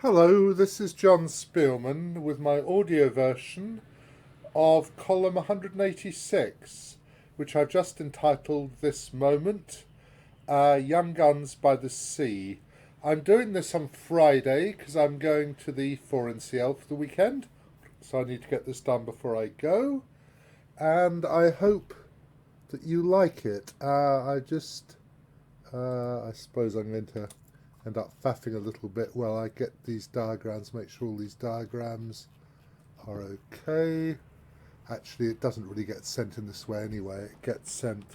Hello, this is John Speelman with my audio version of column 186, which I've just entitled This Moment, Young Guns by the Sea. I'm doing this on Friday because I'm going to the Foreign for the weekend, so I need to get this done before I go, and I hope that you like it. I suppose I'm going to end up faffing a little bit while I get these diagrams, make sure all these diagrams are okay. Actually, it doesn't really get sent in this way anyway. It gets sent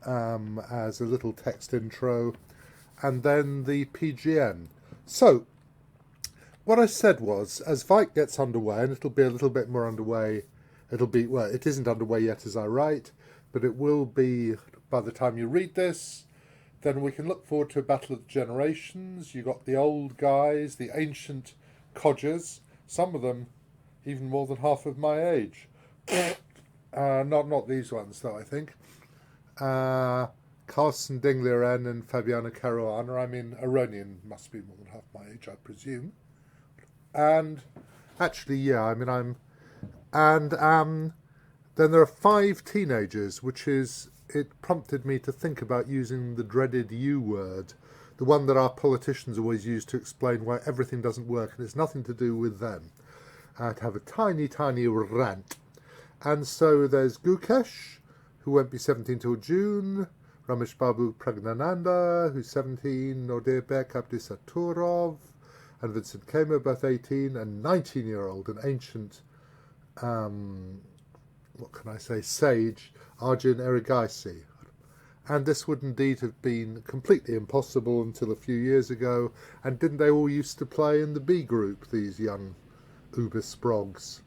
as a little text intro and then the PGN. So, what I said was, as Wijk gets underway, and it'll be a little bit more underway, it isn't underway yet as I write, but it will be by the time you read this. Then we can look forward to a battle of the generations. You got the old guys, the ancient codgers, some of them even more than half of my age. Not these ones though, I think. Carlson Dinglieren and Fabiana Caruana. I mean, Aronian must be more than half my age, I presume. And actually, yeah, I mean, then there are 5 teenagers, it prompted me to think about using the dreaded U word, the one that our politicians always use to explain why everything doesn't work, and it's nothing to do with them. To have a tiny, tiny rant. And so there's Gukesh, who won't be 17 till June, Ramesh Babu Pragnananda, who's 17, Nordirbek Abdisaturov, and Vincent Kamer, both 18, and 19-year-old, an ancient, sage, Arjun Erigaisi. And this would indeed have been completely impossible until a few years ago. And didn't they all used to play in the B group, these young Uber Sprogs?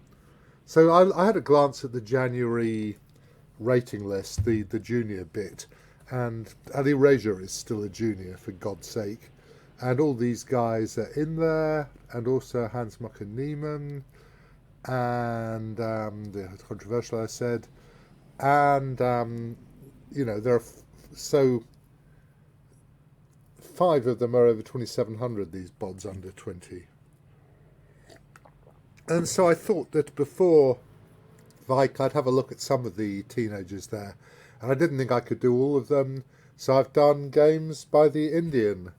So I had a glance at the January rating list, the junior bit, and Ali Reja is still a junior, for God's sake. And all these guys are in there, and also Hans Mocker Niemann, and the controversial I said, and there are so 5 of them are over 2,700, these bods under 20. And so I thought that before Wijk I'd have a look at some of the teenagers there, and I didn't think I could do all of them, so I've done games by the Indian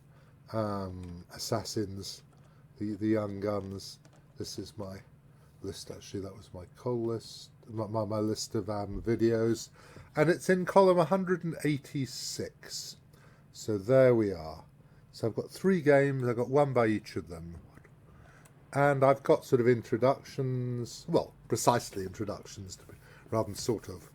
assassins, the young guns. This is my list, actually. That was my call list, my list of videos, and it's in column 186. So there we are. So I've got 3 games. I've got 1 by each of them, and I've got sort of introductions, well, precisely introductions rather than sort of,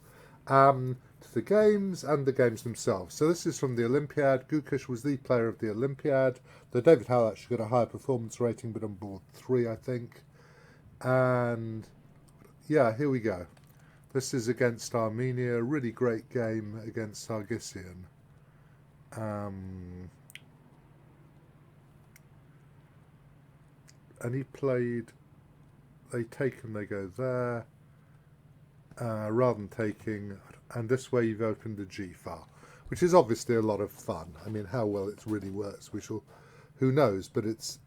to the games and the games themselves. So this is from the Olympiad. Gukesh was the player of the Olympiad. Though David Howell actually got a higher performance rating, but on board 3, I think. And yeah, here we go. This is against Armenia. Really great game against Sargsyan. And he played, they take and they go there, rather than taking, and this way you've opened a G file, which is obviously a lot of fun. I mean, how well it really works, who knows, but it's,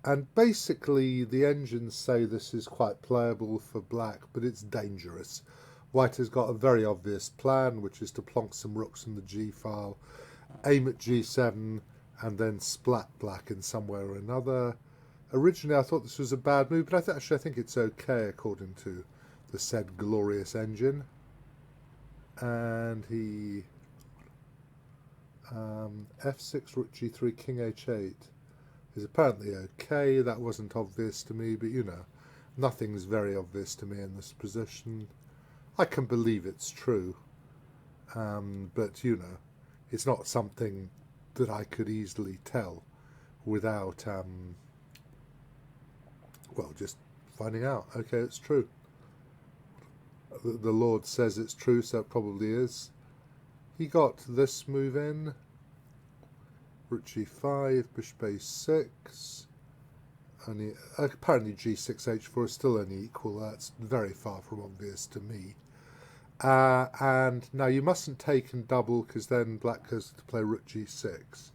and basically the engines say this is quite playable for black, but it's dangerous. White has got a very obvious plan, which is to plonk some rooks in the G file, aim at G7, and then splat black in some way or another. Originally I thought this was a bad move, but I think it's okay according to the said glorious engine. And he F6, Rook G3, King H8 is apparently okay. That wasn't obvious to me, but nothing's very obvious to me in this position. I can believe it's true, but it's not something that I could easily tell without just finding out. Okay, it's true. The Lord says it's true, so it probably is. He got this move in. Rook G5, Bishop A6. Apparently G6, H4 is still only equal. That's very far from obvious to me. And now you mustn't take and double, because then black goes to play Rook G6.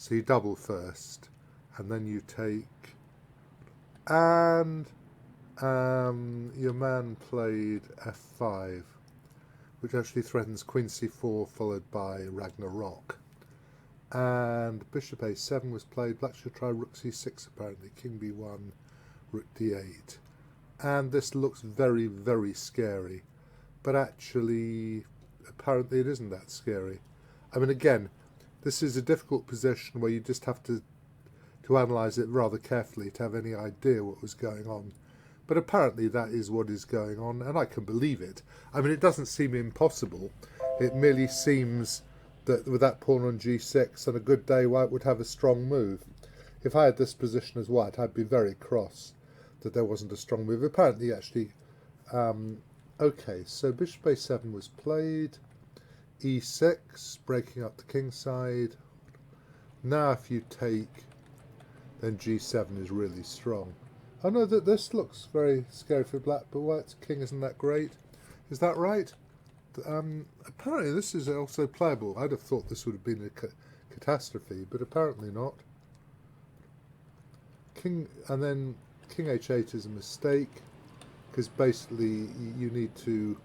So you double first, and then you take, and your man played f5, which actually threatens queen c4 followed by Ragnarok. And bishop a7 was played. Black should try rook c6 apparently. King b1, rook d8. And this looks very, very scary. But actually, apparently it isn't that scary. I mean, again, this is a difficult position where you just have to analyse it rather carefully to have any idea what was going on. But apparently that is what is going on, and I can believe it. I mean, it doesn't seem impossible. It merely seems that with that pawn on g6, on a good day, white would have a strong move. If I had this position as white, I'd be very cross that there wasn't a strong move. Apparently, actually, okay, so bishop a7 was played, e6, breaking up the king side. Now if you take, then g7 is really strong. I know that this looks very scary for black, but white's king isn't that great. Is that right? Apparently this is also playable. I'd have thought this would have been a catastrophe, but apparently not. King, and then king h8 is a mistake, because basically you need to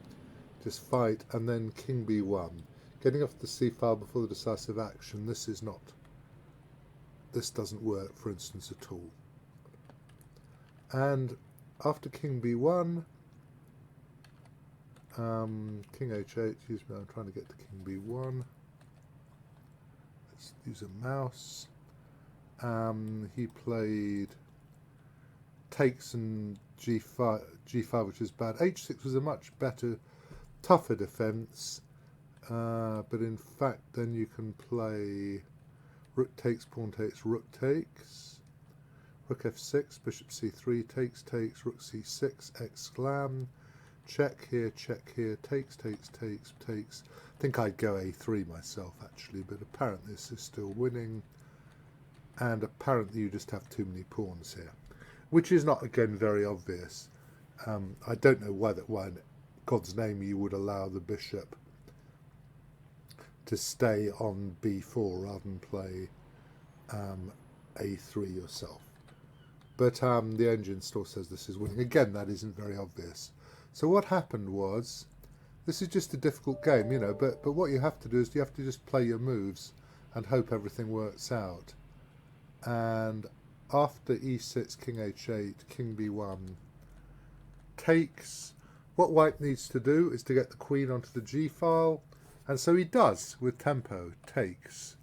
just fight, and then king b1. Getting off the c file before the decisive action, this doesn't work, for instance, at all. And after king b1, king h8, excuse me, I'm trying to get to king b1. Let's use a mouse. He played takes and g5, which is bad. h6 was a much better, tougher defense, but in fact then you can play rook takes, pawn takes, rook takes, rook f6, bishop c3, takes, rook c6, exclam, check here, takes. I think I'd go a3 myself actually, but apparently this is still winning, and apparently you just have too many pawns here, which is not, again, very obvious. I don't know why in God's name you would allow the bishop to stay on b4 rather than play a3 yourself. But the engine still says this is winning. Again, that isn't very obvious. So what happened was, this is just a difficult game, you know, but what you have to do is you have to just play your moves and hope everything works out. And after e6, king h8, king b1 takes, what white needs to do is to get the queen onto the g file, and so he does with tempo. Takes,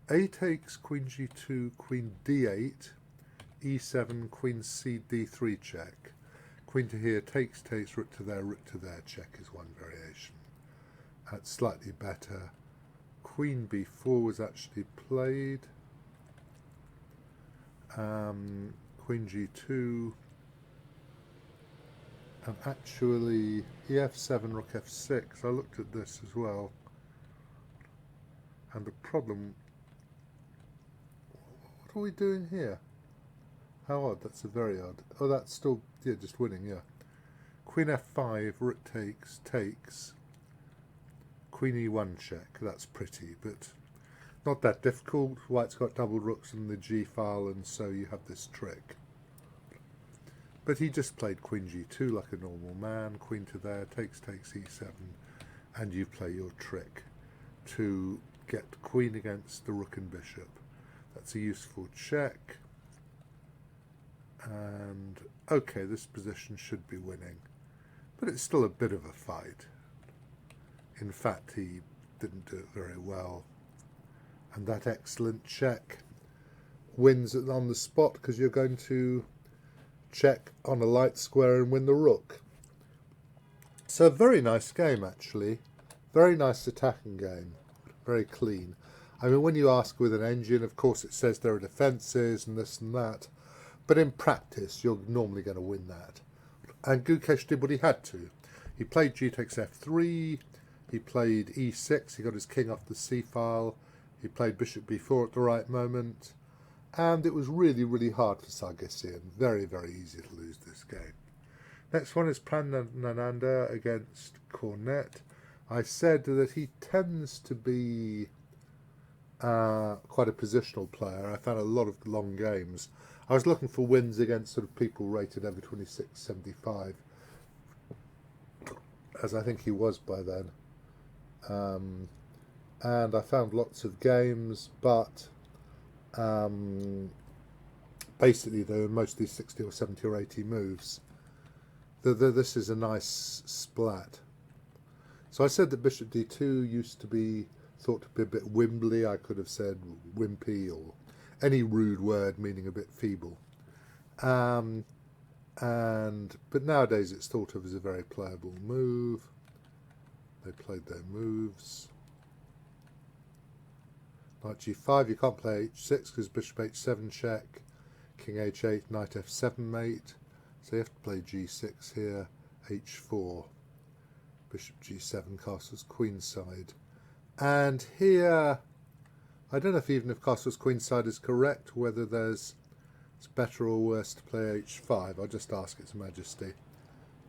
a takes, queen g2, queen d8, e7, queen c d3 check, queen to here, takes, rook to there, check is one variation. That's slightly better. Queen b4 was actually played. Queen g2, and actually ef7, rook f6. I looked at this as well, and the problem, what are we doing here? How odd, that's a very odd. Oh, that's still, yeah, just winning, yeah. Queen f5, rook takes, queen e1 check, that's pretty, but not that difficult. White's got double rooks in the g file, and so you have this trick. But he just played queen g2 like a normal man, queen to there, takes e7, and you play your trick to get queen against the rook and bishop. That's a useful check. And okay, this position should be winning, but it's still a bit of a fight. In fact, he didn't do it very well. And that excellent check wins it on the spot, because you're going to check on a light square and win the rook. So a very nice game, actually. Very nice attacking game. Very clean. I mean, when you ask with an engine, of course it says there are defences and this and that, but in practice you're normally going to win that. And Gukesh did what he had to. He played g takes f3, he played e6, he got his king off the c file, he played bishop b4 at the right moment, and it was really, really hard for Sargsyan. Very, very easy to lose this game. Next one is Pranananda against Cornet. I said that he tends to be quite a positional player. I found a lot of long games. I was looking for wins against sort of people rated over 26.75, as I think he was by then. And I found lots of games, but basically they were mostly 60 or 70 or 80 moves. This is a nice splat. So I said that bishop d2 used to be thought to be a bit wimbly. I could have said wimpy or any rude word meaning a bit feeble. But nowadays it's thought of as a very playable move. They played their moves. Knight g5, you can't play h6 because bishop h7 check, king h8, knight f7 mate. So you have to play g6 here, h4, bishop g7, castles queenside. And here, I don't know if even if castles queenside is correct, whether it's better or worse to play h5. I'll just ask its majesty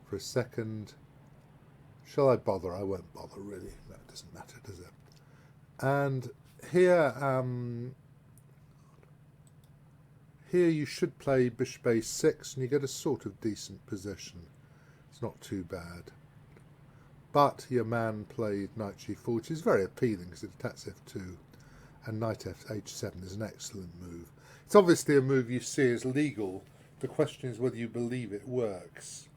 for a second. Shall I bother? I won't bother really. No, it doesn't matter, does it? And here, here you should play bishop a6 and you get a sort of decent position. It's not too bad. But your man played knight g4, which is very appealing because it attacks f2, and knight h7 is an excellent move. It's obviously a move you see as legal. The question is whether you believe it works.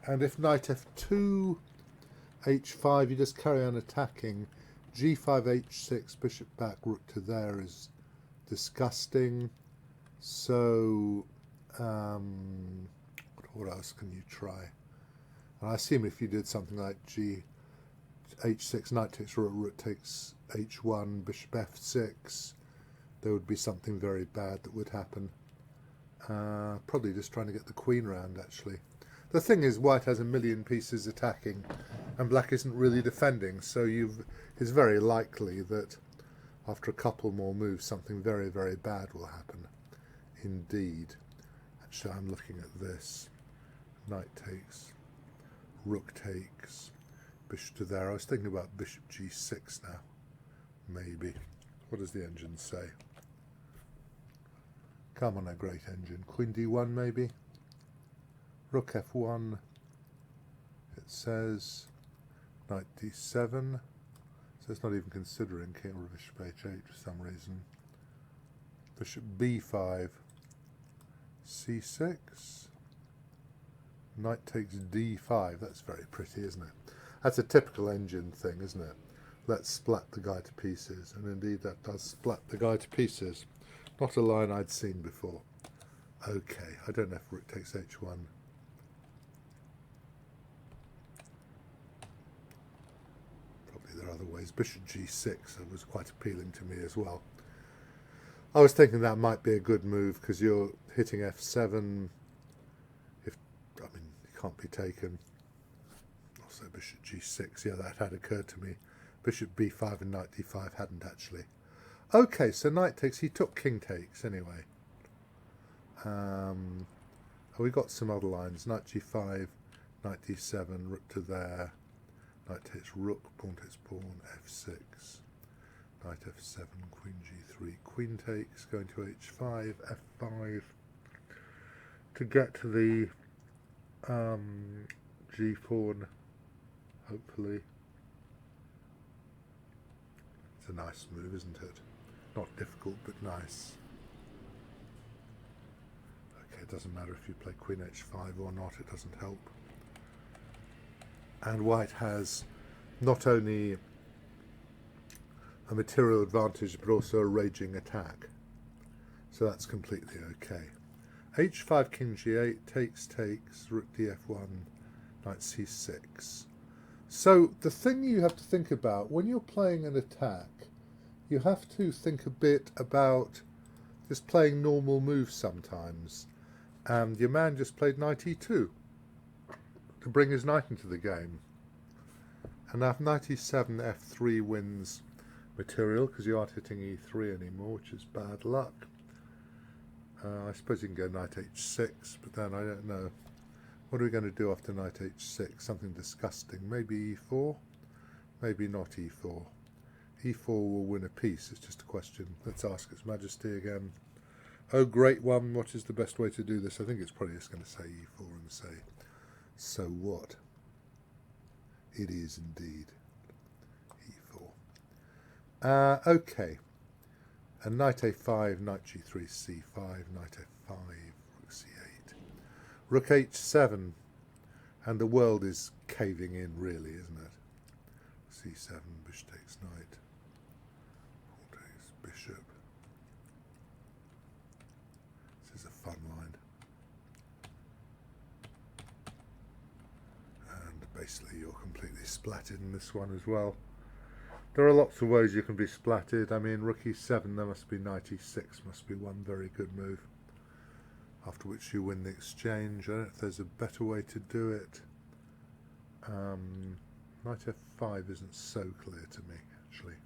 And if knight f2, h5, you just carry on attacking. g5, h6, bishop back, rook to there is disgusting. So, what else can you try? And I assume if you did something like h6, knight takes rook, rook takes h1, bishop f6, there would be something very bad that would happen. Probably just trying to get the queen round, actually. The thing is, white has a million pieces attacking, and black isn't really defending, so it's very likely that after a couple more moves, something very, very bad will happen. Indeed. Actually, I'm looking at this. Knight takes, rook takes, bishop to there. I was thinking about bishop g6 now. Maybe. What does the engine say? Come on, a great engine. Queen d1 maybe? Rook f1. It says knight d7. So it's not even considering king or bishop h8 for some reason. Bishop b5. c6. Knight takes d5. That's very pretty, isn't it? That's a typical engine thing, isn't it? Let's splat the guy to pieces. And indeed that does splat the guy to pieces. Not a line I'd seen before. Okay, I don't know if rook takes h1. Probably there are other ways. Bishop g6 was quite appealing to me as well. I was thinking that might be a good move because you're hitting f7. It can't be taken. Also bishop g6, yeah, that had occurred to me. Bishop b5 and knight d5 hadn't actually. Okay, so knight takes, he took king takes anyway. We got some other lines. Knight g5, knight d7, rook to there. Knight takes rook, pawn takes pawn, f6. Knight f7, queen g3, queen takes, going to h5, f5. To get to the g pawn, hopefully. It's a nice move, isn't it? Not difficult, but nice. Okay, it doesn't matter if you play queen h5 or not, it doesn't help. And white has not only a material advantage, but also a raging attack. So that's completely okay. h5, king g8, takes, rook df1, knight c6. So the thing you have to think about when you're playing an attack, you have to think a bit about just playing normal moves sometimes. And your man just played knight e2 to bring his knight into the game. And now knight e7, f3 wins material because you aren't hitting e3 anymore, which is bad luck. I suppose you can go knight h6, but then I don't know. What are we going to do after knight h6? Something disgusting. Maybe e4? Maybe not e4. e4 will win a piece. It's just a question. Let's ask Its Majesty again. Oh, great one. What is the best way to do this? I think it's probably just going to say e4 and say, so what? It is indeed e4. Okay. And knight a5, knight g3, c5, knight f5, rook c8. Rook h7. And the world is caving in, really, isn't it? c7, bishop takes knight. Pawn takes bishop. This is a fun line. And basically you're completely splatted in this one as well. There are lots of ways you can be splatted. I mean, rook e7, there must be knight e6, must be one very good move. After which you win the exchange. I don't know if there's a better way to do it. Knight f5 isn't so clear to me, actually.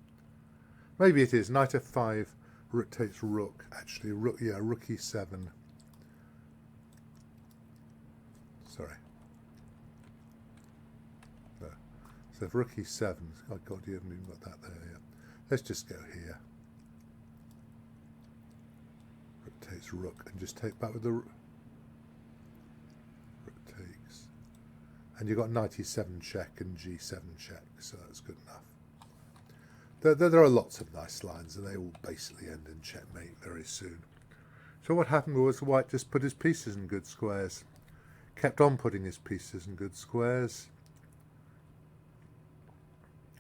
Maybe it is. Knight f5, rook takes rook. Actually, rook, yeah, rook e7. Sorry. No. So if rook e7, oh god, you haven't even got that there yet. Let's just go here. Rook takes rook and just take back with the rook takes. And you've got knight e7 check and g7 check, so that's good enough. There are lots of nice lines, and they all basically end in checkmate very soon. So what happened was White just put his pieces in good squares. Kept on putting his pieces in good squares.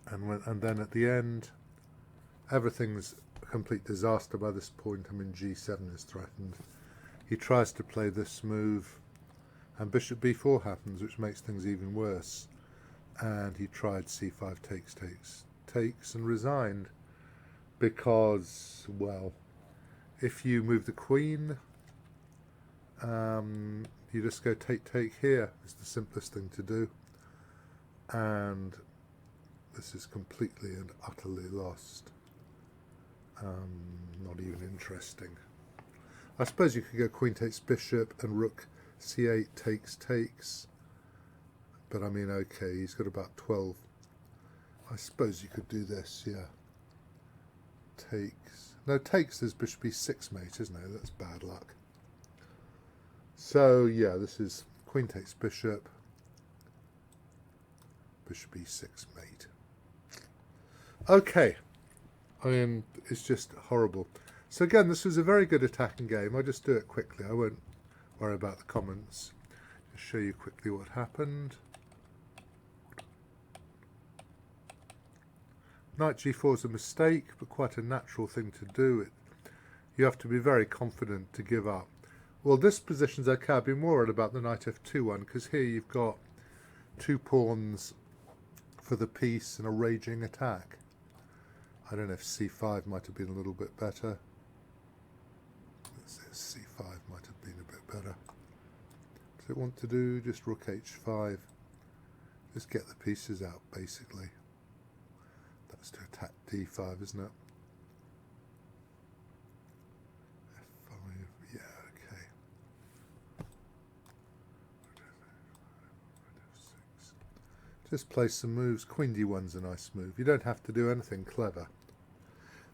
And then at the end, everything's a complete disaster by this point. I mean, g7 is threatened. He tries to play this move, and bishop b4 happens, which makes things even worse. And he tried c5 takes, and resigned because, well, if you move the queen, you just go take here. It's the simplest thing to do. And this is completely and utterly lost. Not even interesting. I suppose you could go queen takes bishop and rook c8 takes. But I mean, okay, he's got about 12. I suppose you could do this, yeah. Takes. No, takes is bishop e6 mate, isn't it? That's bad luck. So, yeah, this is queen takes bishop. Bishop e6 mate. Okay. I mean, it's just horrible. So again, this was a very good attacking game. I'll just do it quickly. I won't worry about the comments. Just show you quickly what happened. Knight g4 is a mistake, but quite a natural thing to do. You have to be very confident to give up. Well, this position's okay. I've been more worried about the knight f2 one, because here you've got 2 pawns for the piece and a raging attack. I don't know if c5 might have been a little bit better. c5 might have been a bit better. Does it want to do just rook h5? Just get the pieces out, basically. That's to attack d5, isn't it? f5, yeah, okay. Just play some moves. Queen d1's a nice move. You don't have to do anything clever.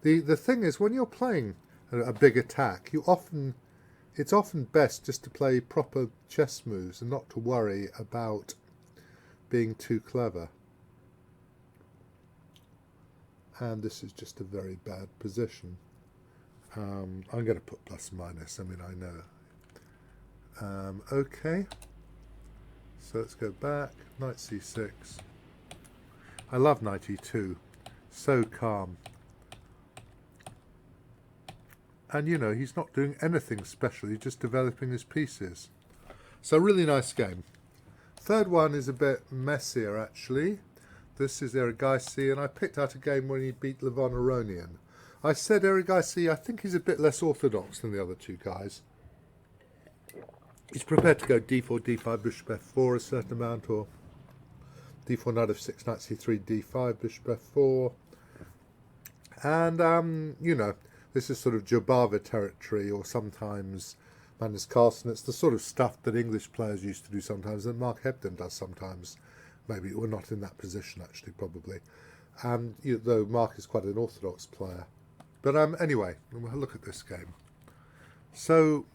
The thing is, when you're playing a big attack, it's often best just to play proper chess moves and not to worry about being too clever. And this is just a very bad position. I'm going to put plus minus. I mean, I know. Okay. So let's go back. Knight c6. I love knight e2. So calm. And, you know, he's not doing anything special. He's just developing his pieces. So, really nice game. Third one is a bit messier, actually. This is Agony, and I picked out a game when he beat Levon Aronian. I said Agony, I think he's a bit less orthodox than the other two guys. He's prepared to go d4, d5, bishop f4 a certain amount, or d4, knight f6, knight c3, d5, bishop f4. And, you know, this is sort of Jobava territory, or sometimes Magnus Carlsen. It's the sort of stuff that English players used to do sometimes, and Mark Hebden does sometimes. Maybe we're not in that position, actually, probably. And though Mark is quite an orthodox player. But anyway, we'll look at this game. So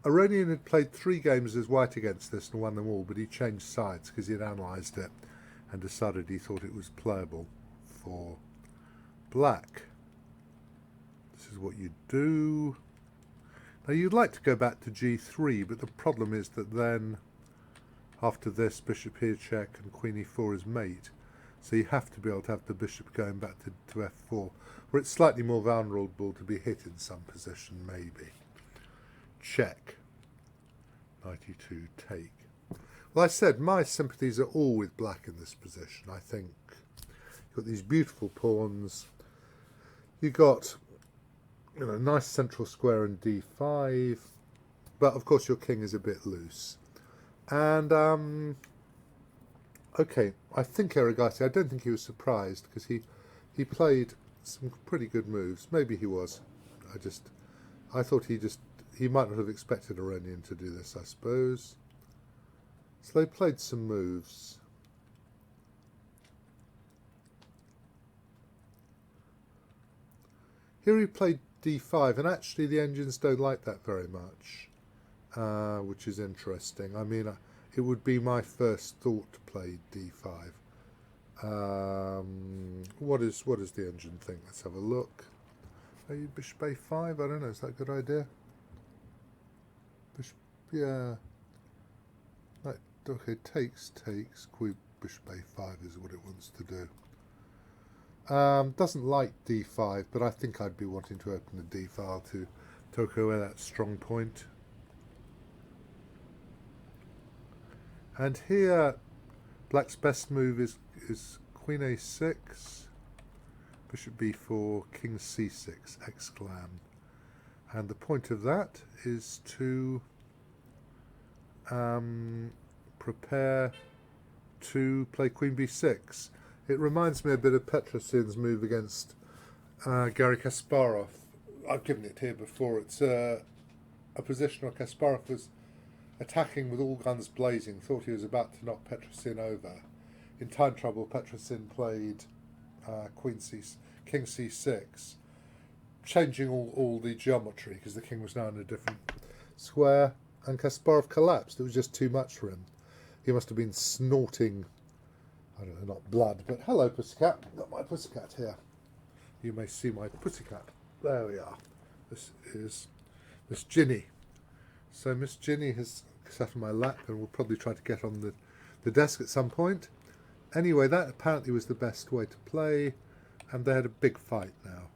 Aronian had played 3 games as white against this and won them all, but he changed sides because he had analysed it and decided he thought it was playable for black. This is what you do. Now you'd like to go back to g3, but the problem is that then after this, bishop here check and queen e4 is mate. So you have to be able to have the bishop going back to f4, where it's slightly more vulnerable to be hit in some position, maybe. Check. 92 take. Well, I said my sympathies are all with black in this position. I think you've got these beautiful pawns. You've got a nice central square in d5, but of course your king is a bit loose. And okay, I think Arigati, I don't think he was surprised because he played some pretty good moves. Maybe he was. I thought he might not have expected Aronian to do this, I suppose. So they played some moves. Here he played d5, and actually the engines don't like that very much, which is interesting. I mean, it would be my first thought to play d5. What does the engine think? Let's have a look. Bishop a5, I don't know, is that a good idea? Bishop, yeah. Right, okay, takes, queen, bishop a5 is what it wants to do. Doesn't like d5, but I think I'd be wanting to open the d file to take away that strong point. And here, black's best move is queen a6, bishop b4, king c6, exclam. And the point of that is to prepare to play queen b6. It reminds me a bit of Petrosin's move against Garry Kasparov. I've given it here before. It's a position where Kasparov was attacking with all guns blazing, thought he was about to knock Petrosin over. In time trouble, Petrosin played king c6, changing all the geometry because the king was now in a different square, and Kasparov collapsed. It was just too much for him. He must have been snorting, I don't know, not blood, but hello, pussycat. I've got my pussycat here. You may see my pussycat. There we are. This is Miss Ginny. So Miss Ginny has sat on my lap and will probably try to get on the desk at some point. Anyway, that apparently was the best way to play, and they had a big fight now.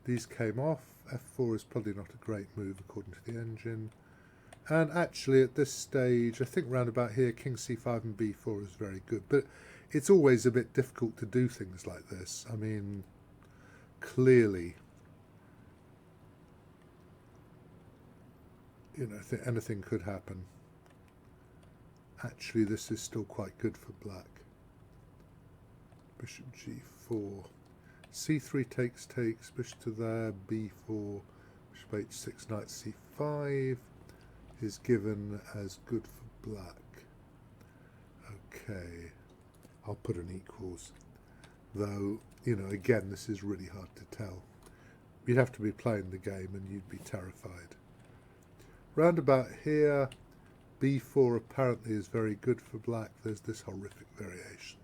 These came off. f4 is probably not a great move according to the engine. And actually at this stage, I think round about here, king c5 and b4 is very good. But it's always a bit difficult to do things like this. I mean, clearly, anything could happen. Actually, this is still quite good for black. Bishop g4. c3 takes, bishop to there, b4, bishop h6, knight c5 is given as good for black. Okay, I'll put an equals. Though, again, this is really hard to tell. You'd have to be playing the game and you'd be terrified. Round about here, b4 apparently is very good for black. There's this horrific variation.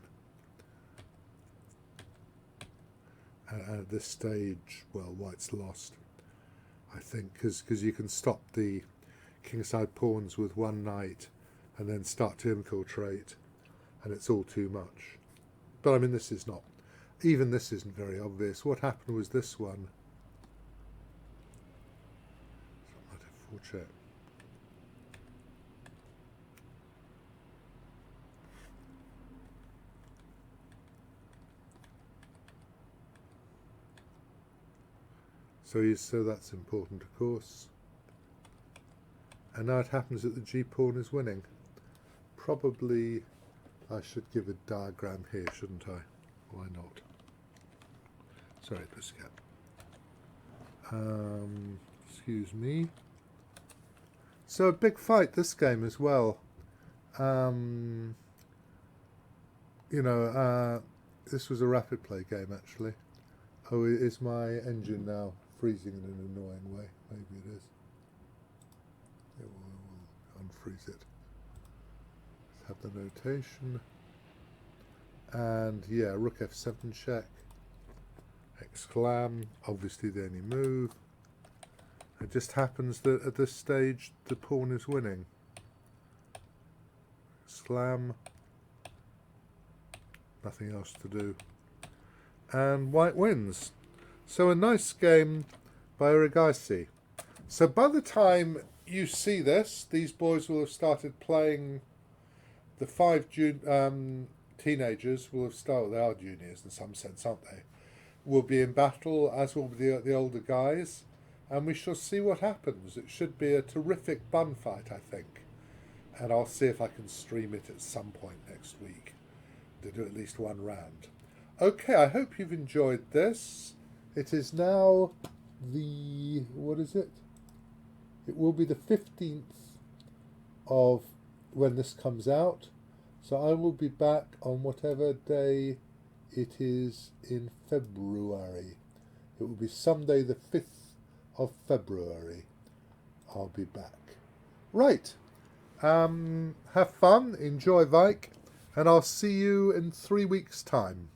And at this stage, well, white's lost, I think, because you can stop the kingside pawns with one knight and then start to infiltrate, and it's all too much. But I mean, this is not, even this isn't very obvious. What happened was this one. Knight f4 check. So that's important, of course. And now it happens that the g-pawn is winning. Probably I should give a diagram here, shouldn't I? Why not? Sorry, pussycat. Excuse me. So a big fight this game as well. you know, this was a rapid play game actually. Oh, is my engine now freezing in an annoying way? Maybe it is. It will unfreeze it. Let's have the notation. And yeah, rook f7 check. Exclam, obviously the only move. It just happens that at this stage the pawn is winning. Slam. Nothing else to do. And white wins. So a nice game by Agony. So by the time you see this, these boys will have started playing. The 5 teenagers will have started. They are juniors in some sense, aren't they? Will be in battle, as will be the older guys, and we shall see what happens. It should be a terrific bun fight, I think, and I'll see if I can stream it at some point next week to do at least one round. Okay, I hope you've enjoyed this. It is now the, what is it? It will be the 15th of when this comes out, so I will be back on whatever day it is in February. It will be Sunday the 5th of February. I'll be back. Right. Have fun, enjoy Wijk, and I'll see you in 3 weeks' time.